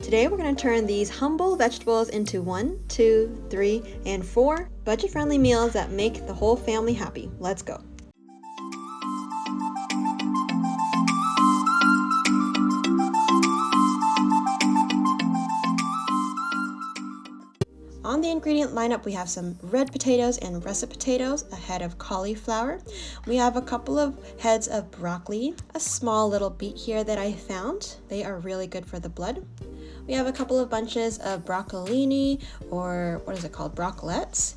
Today we're going to turn these humble vegetables into 1, 2, 3, and 4 budget-friendly meals that make the whole family happy. Let's go. On the ingredient lineup, we have some red potatoes and russet potatoes, a head of cauliflower. We have a couple of heads of broccoli, a small little beet here that I found. They are really good for the blood. We have a couple of bunches of broccolini, or what is it called, broccolites.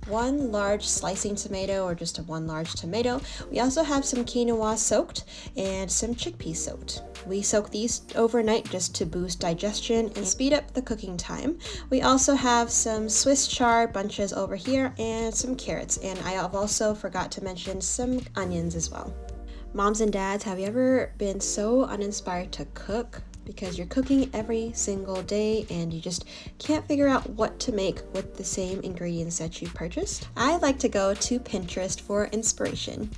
One large slicing tomato, or just one large tomato. We also have some quinoa soaked and some chickpeas soaked. We soak these overnight just to boost digestion and speed up the cooking time. We also have some Swiss chard bunches over here and some carrots, and I have also forgot to mention some onions as well. Moms and dads, have you ever been so uninspired to cook because you're cooking every single day and you just can't figure out what to make with the same ingredients that you purchased? I like to go to Pinterest for inspiration.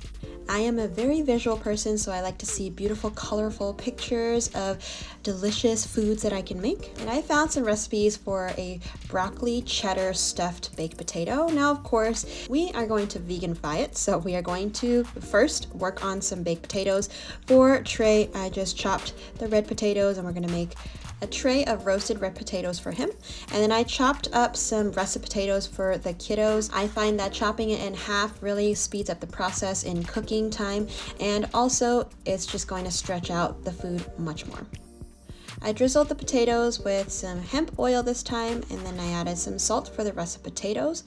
I am a very visual person, so I like to see beautiful, colorful pictures of delicious foods that I can make. And I found some recipes for a broccoli cheddar stuffed baked potato. Now, of course, we are going to veganify it, so we are going to first work on some baked potatoes. For Trey, I just chopped the red potatoes, and we're going to make a tray of roasted red potatoes for him. And then I chopped up some russet potatoes for the kiddos. I find that chopping it in half really speeds up the process in cooking time, and also it's just going to stretch out the food much more. I drizzled the potatoes with some hemp oil this time, and then I added some salt for the russet potatoes.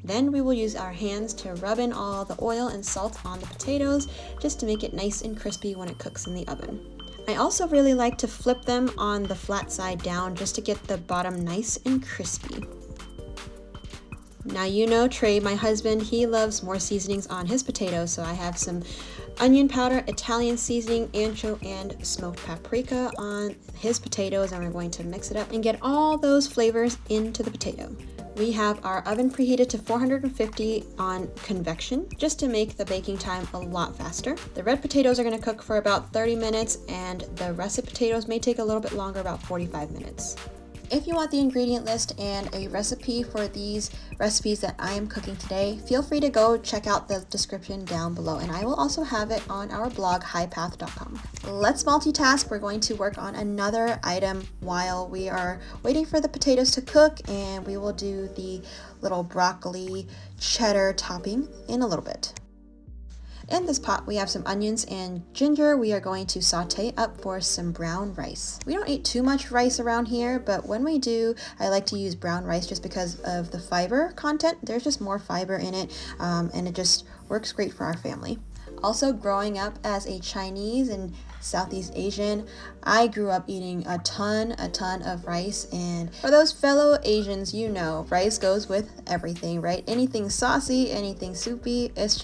Then we will use our hands to rub in all the oil and salt on the potatoes just to make it nice and crispy when it cooks in the oven. I also really like to flip them on the flat side down just to get the bottom nice and crispy. Now you know Trey, my husband, he loves more seasonings on his potatoes, so I have some onion powder, Italian seasoning, ancho, and smoked paprika on his potatoes, and we're going to mix it up and get all those flavors into the potato. We have our oven preheated to 450 on convection just to make the baking time a lot faster. The red potatoes are going to cook for about 30 minutes, and the russet potatoes may take a little bit longer, about 45 minutes. If you want the ingredient list and a recipe for these recipes that I am cooking today, feel free to go check out the description down below, and I will also have it on our blog, highpath.com. Let's multitask. We're going to work on another item while we are waiting for the potatoes to cook, and we will do the little broccoli cheddar topping in a little bit. In this pot, we have some onions and ginger. We are going to saute up for some brown rice. We don't eat too much rice around here, but when we do, I like to use brown rice just because of the fiber content. There's just more fiber in it, and it just works great for our family. Also, growing up as a Chinese and Southeast Asian, I grew up eating a ton of rice, and for those fellow Asians, you know, rice goes with everything, right? Anything saucy, anything soupy, it's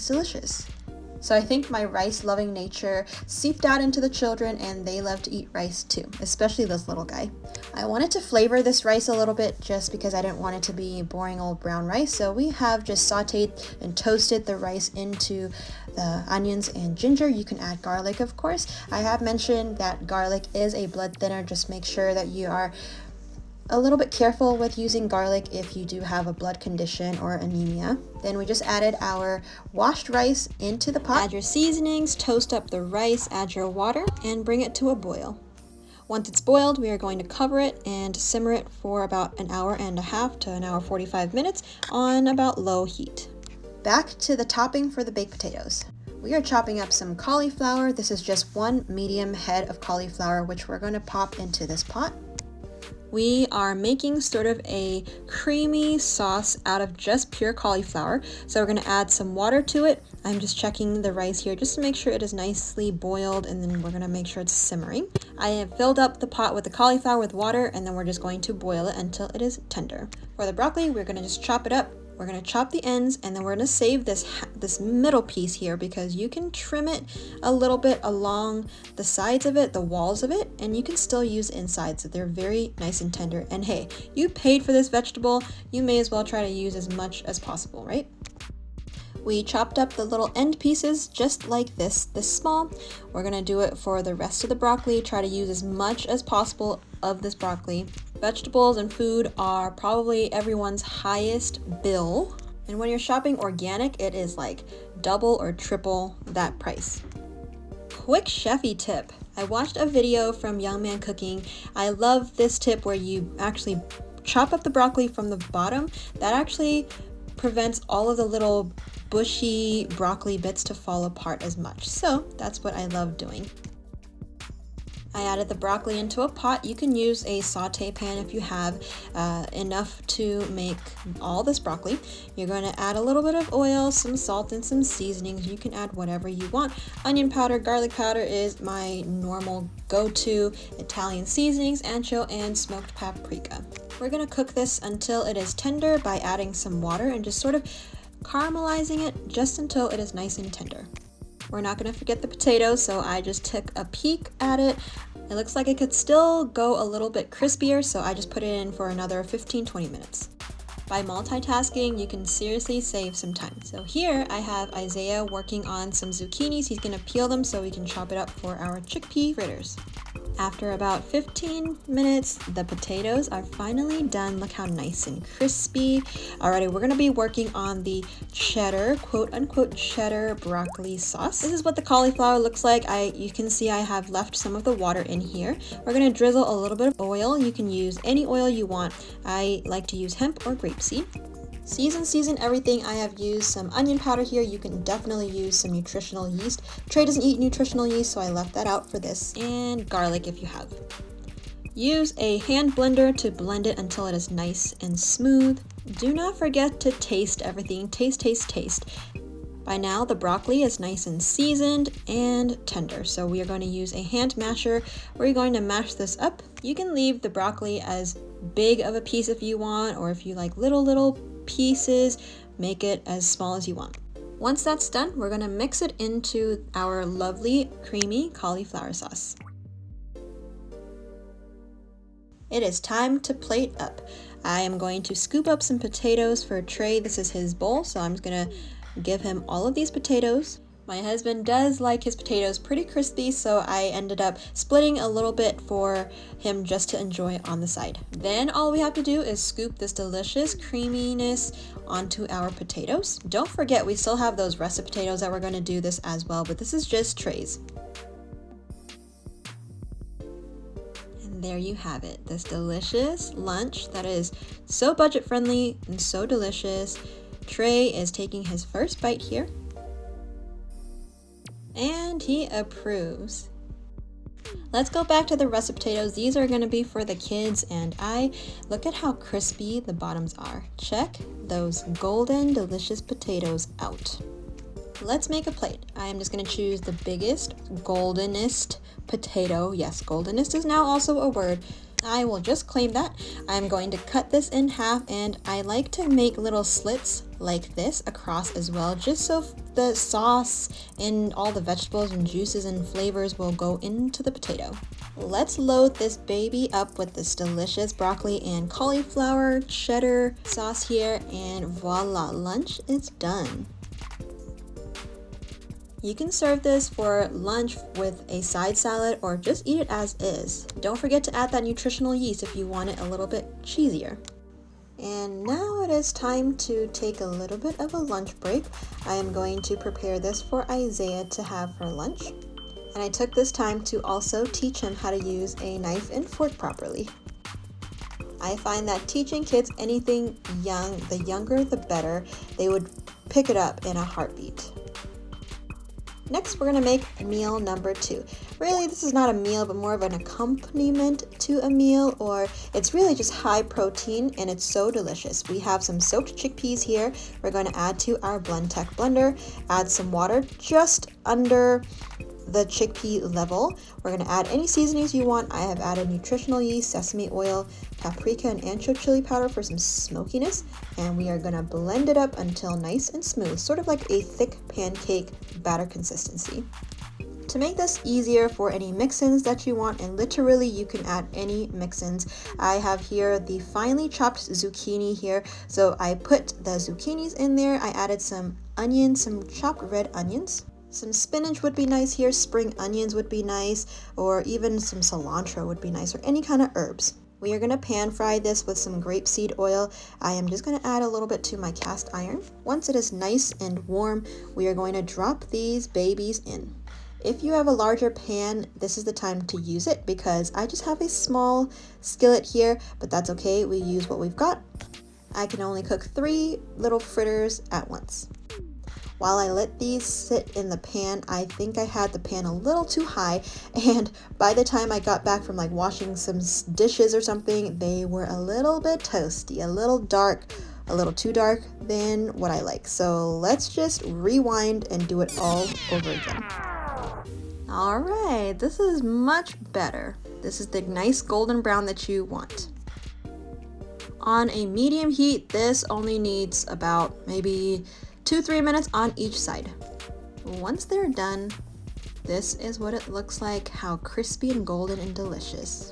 delicious. So I think my rice-loving nature seeped out into the children, and they love to eat rice too, especially this little guy. I wanted to flavor this rice a little bit just because I didn't want it to be boring old brown rice, so we have just sauteed and toasted the rice into the onions and ginger. You can add garlic, of course. I have mentioned that garlic is a blood thinner. Just make sure that you are a little bit careful with using garlic if you do have a blood condition or anemia. Then we just added our washed rice into the pot. Add your seasonings, toast up the rice, add your water, and bring it to a boil. Once it's boiled, we are going to cover it and simmer it for about an hour and a half to an hour 45 minutes on about low heat. Back to the topping for the baked potatoes. We are chopping up some cauliflower. This is just one medium head of cauliflower, which we're going to pop into this pot. We are making sort of a creamy sauce out of just pure cauliflower. So we're going to add some water to it. I'm just checking the rice here just to make sure it is nicely boiled, and then we're going to make sure it's simmering. I have filled up the pot with the cauliflower with water, and then we're just going to boil it until it is tender. For the broccoli, we're going to just chop it up. We're going to chop the ends, and then we're going to save this middle piece here because you can trim it a little bit along the sides of it, the walls of it, and you can still use insides. So they're very nice and tender. And hey, you paid for this vegetable, you may as well try to use as much as possible, right? We chopped up the little end pieces just like this small. We're going to do it for the rest of the broccoli. Try to use as much as possible of this broccoli. Vegetables and food are probably everyone's highest bill. And when you're shopping organic, it is like double or triple that price. Quick chefy tip. I watched a video from Young Man Cooking. I love this tip where you actually chop up the broccoli from the bottom. That actually prevents all of the little bushy broccoli bits to fall apart as much. So that's what I love doing. I added the broccoli into a pot. You can use a saute pan if you have enough to make all this broccoli. You're going to add a little bit of oil, some salt, and some seasonings. You can add whatever you want. Onion powder, garlic powder is my normal go-to. Italian seasonings, ancho, and smoked paprika. We're going to cook this until it is tender by adding some water and just sort of caramelizing it just until it is nice and tender. We're not going to forget the potatoes, so I just took a peek at it. It looks like it could still go a little bit crispier, so I just put it in for another 15-20 minutes. By multitasking, you can seriously save some time. So here I have Isaiah working on some zucchinis. He's going to peel them so we can chop it up for our chickpea fritters. After about 15 minutes, the potatoes are finally done. Look how nice and crispy. Alrighty, we're gonna be working on the cheddar, quote unquote cheddar broccoli sauce. This is what the cauliflower looks like. You can see I have left some of the water in here. We're gonna drizzle a little bit of oil. You can use any oil you want. I like to use hemp or grapeseed. Season everything. I have used some onion powder here. You can definitely use some nutritional yeast. Trey doesn't eat nutritional yeast, so I left that out for this. And garlic if you have. Use a hand blender to blend it until it is nice and smooth. Do not forget to taste everything. Taste. By now, the broccoli is nice and seasoned and tender. So we are going to use a hand masher. We're going to mash this up. You can leave the broccoli as big of a piece if you want, or if you like little pieces, make it as small as you want. Once that's done, we're going to mix it into our lovely creamy cauliflower sauce. It is time to plate up. I am going to scoop up some potatoes for Trey. This is his bowl, so I'm just going to give him all of these potatoes. My husband does like his potatoes pretty crispy, so I ended up splitting a little bit for him just to enjoy on the side. Then all we have to do is scoop this delicious creaminess onto our potatoes. Don't forget, we still have those russet potatoes that we're going to do this as well, but this is just Trey's. And there you have it, this delicious lunch that is so budget friendly and so delicious. Trey is taking his first bite here. And he approves. Let's go back to the russet potatoes. These are going to be for the kids, and look at how crispy the bottoms are. Check those golden, delicious potatoes out. Let's make a plate. I am just going to choose the biggest, goldenest potato. Yes, goldenest is now also a word. I will just claim that. I'm going to cut this in half, and I like to make little slits like this across as well, just so the sauce and all the vegetables and juices and flavors will go into the potato. Let's load this baby up with this delicious broccoli and cauliflower cheddar sauce here, and voila, lunch is done. You can serve this for lunch with a side salad or just eat it as is. Don't forget to add that nutritional yeast if you want it a little bit cheesier. And now it is time to take a little bit of a lunch break. I am going to prepare this for Isaiah to have for lunch. And I took this time to also teach him how to use a knife and fork properly. I find that teaching kids anything young, the younger the better, they would pick it up in a heartbeat. Next, we're going to make meal number 2. Really, this is not a meal, but more of an accompaniment to a meal, or it's really just high protein, and it's so delicious. We have some soaked chickpeas here. We're going to add to our BlendTech blender, add some water just under the chickpea level. We're going to add any seasonings you want. I have added nutritional yeast, sesame oil, paprika, and ancho chili powder for some smokiness, and we are going to blend it up until nice and smooth, sort of like a thick pancake batter consistency. To make this easier for any mix-ins that you want, and literally you can add any mix-ins, I have here the finely chopped zucchini here. So I put the zucchinis in there. I added some onions, some chopped red onions, Some spinach would be nice here, spring onions would be nice, or even some cilantro would be nice, or any kind of herbs. We are going to pan fry this with some grapeseed oil. I am just going to add a little bit to my cast iron. Once it is nice and warm, we are going to drop these babies in. If you have a larger pan, this is the time to use it because I just have a small skillet here, but that's okay. We use what we've got. I can only cook 3 little fritters at once. While I let these sit in the pan, I think I had the pan a little too high, and by the time I got back from like washing some dishes or something, they were a little bit toasty, a little dark, a little too dark than what I like. So let's just rewind and do it all over again. All right, this is much better. This is the nice golden brown that you want. On a medium heat, this only needs about maybe 2-3 minutes on each side. Once they're done, this is what it looks like, how crispy and golden and delicious.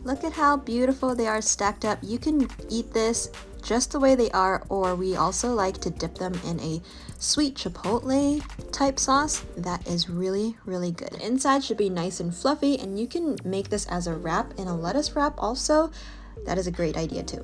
Look at how beautiful they are stacked up. You can eat this just the way they are, or we also like to dip them in a sweet chipotle type sauce that is really, really good. The inside should be nice and fluffy, and you can make this as a wrap in a lettuce wrap also. That is a great idea too.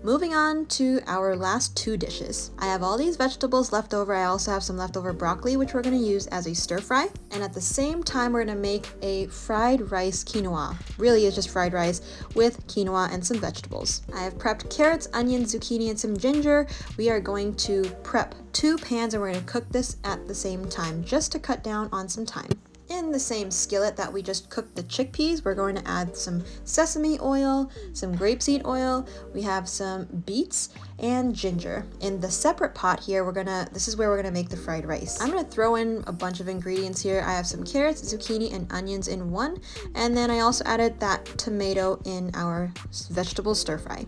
Moving on to our last 2 dishes. I have all these vegetables left over. I also have some leftover broccoli, which we're going to use as a stir fry. And at the same time, we're going to make a fried rice quinoa. Really is just fried rice with quinoa and some vegetables. I have prepped carrots, onions, zucchini, and some ginger. We are going to prep 2 pans and we're going to cook this at the same time just to cut down on some time. In the same skillet that we just cooked the chickpeas, we're going to add some sesame oil, some grapeseed oil, we have some beets and ginger. In the separate pot here, this is where we're gonna make the fried rice. I'm gonna throw in a bunch of ingredients here. I have some carrots, zucchini, and onions in one, and then I also added that tomato in our vegetable stir fry.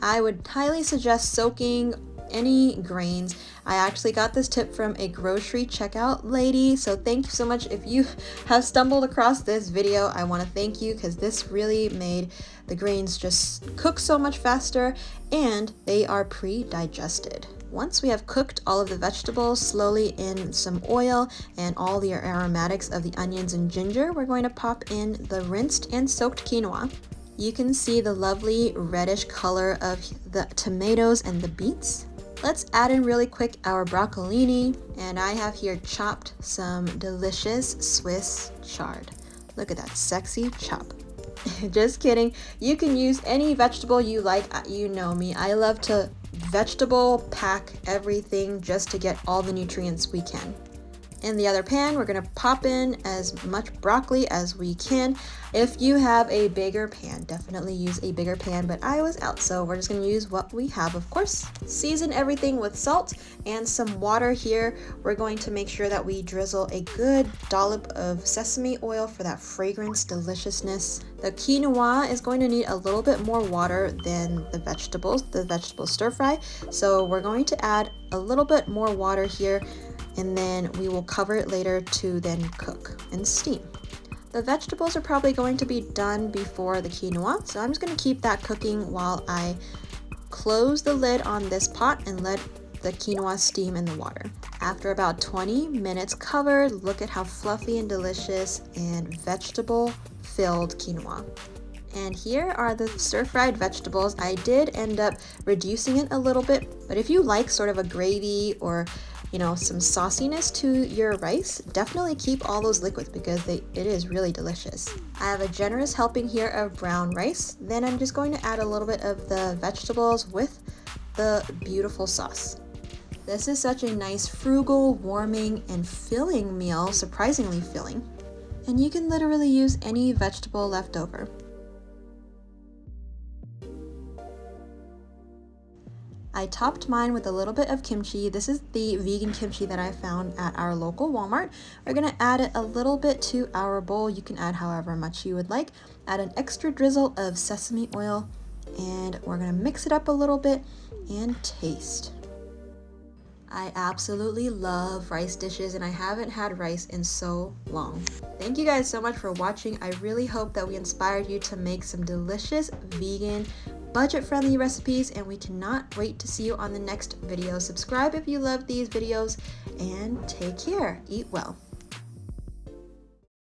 I would highly suggest soaking any grains. I actually got this tip from a grocery checkout lady, so thank you so much. If you have stumbled across this video, I want to thank you because this really made the grains just cook so much faster, and they are pre-digested. Once we have cooked all of the vegetables slowly in some oil and all the aromatics of the onions and ginger, we're going to pop in the rinsed and soaked quinoa. You can see the lovely reddish color of the tomatoes and the beets. Let's add in really quick our broccolini, and I have here chopped some delicious Swiss chard. Look at that sexy chop. Just kidding. You can use any vegetable you like. You know me. I love to vegetable pack everything just to get all the nutrients we can. In the other pan, we're going to pop in as much broccoli as we can. If you have a bigger pan, definitely use a bigger pan, but I was out, so we're just going to use what we have, of course. Season everything with salt and some water here. We're going to make sure that we drizzle a good dollop of sesame oil for that fragrance, deliciousness. The quinoa is going to need a little bit more water than the vegetable stir fry, so we're going to add a little bit more water here, and then we will cover it later to then cook and steam. The vegetables are probably going to be done before the quinoa, so I'm just going to keep that cooking while I close the lid on this pot and let the quinoa steam in the water. After about 20 minutes covered, look at how fluffy and delicious and vegetable-filled quinoa. And here are the stir-fried vegetables. I did end up reducing it a little bit, but if you like sort of a gravy or some sauciness to your rice, definitely keep all those liquids because it is really delicious. I have a generous helping here of brown rice. Then I'm just going to add a little bit of the vegetables with the beautiful sauce. This is such a nice, frugal, warming, and filling meal, surprisingly filling. And you can literally use any vegetable left over. I topped mine with a little bit of kimchi. This is the vegan kimchi that I found at our local Walmart. We're gonna add it a little bit to our bowl. You can add however much you would like. Add an extra drizzle of sesame oil, and we're gonna mix it up a little bit and taste. I absolutely love rice dishes, and I haven't had rice in so long. Thank you guys so much for watching. I really hope that we inspired you to make some delicious vegan budget-friendly recipes, and we cannot wait to see you on the next video. Subscribe if you love these videos, and take care. Eat well.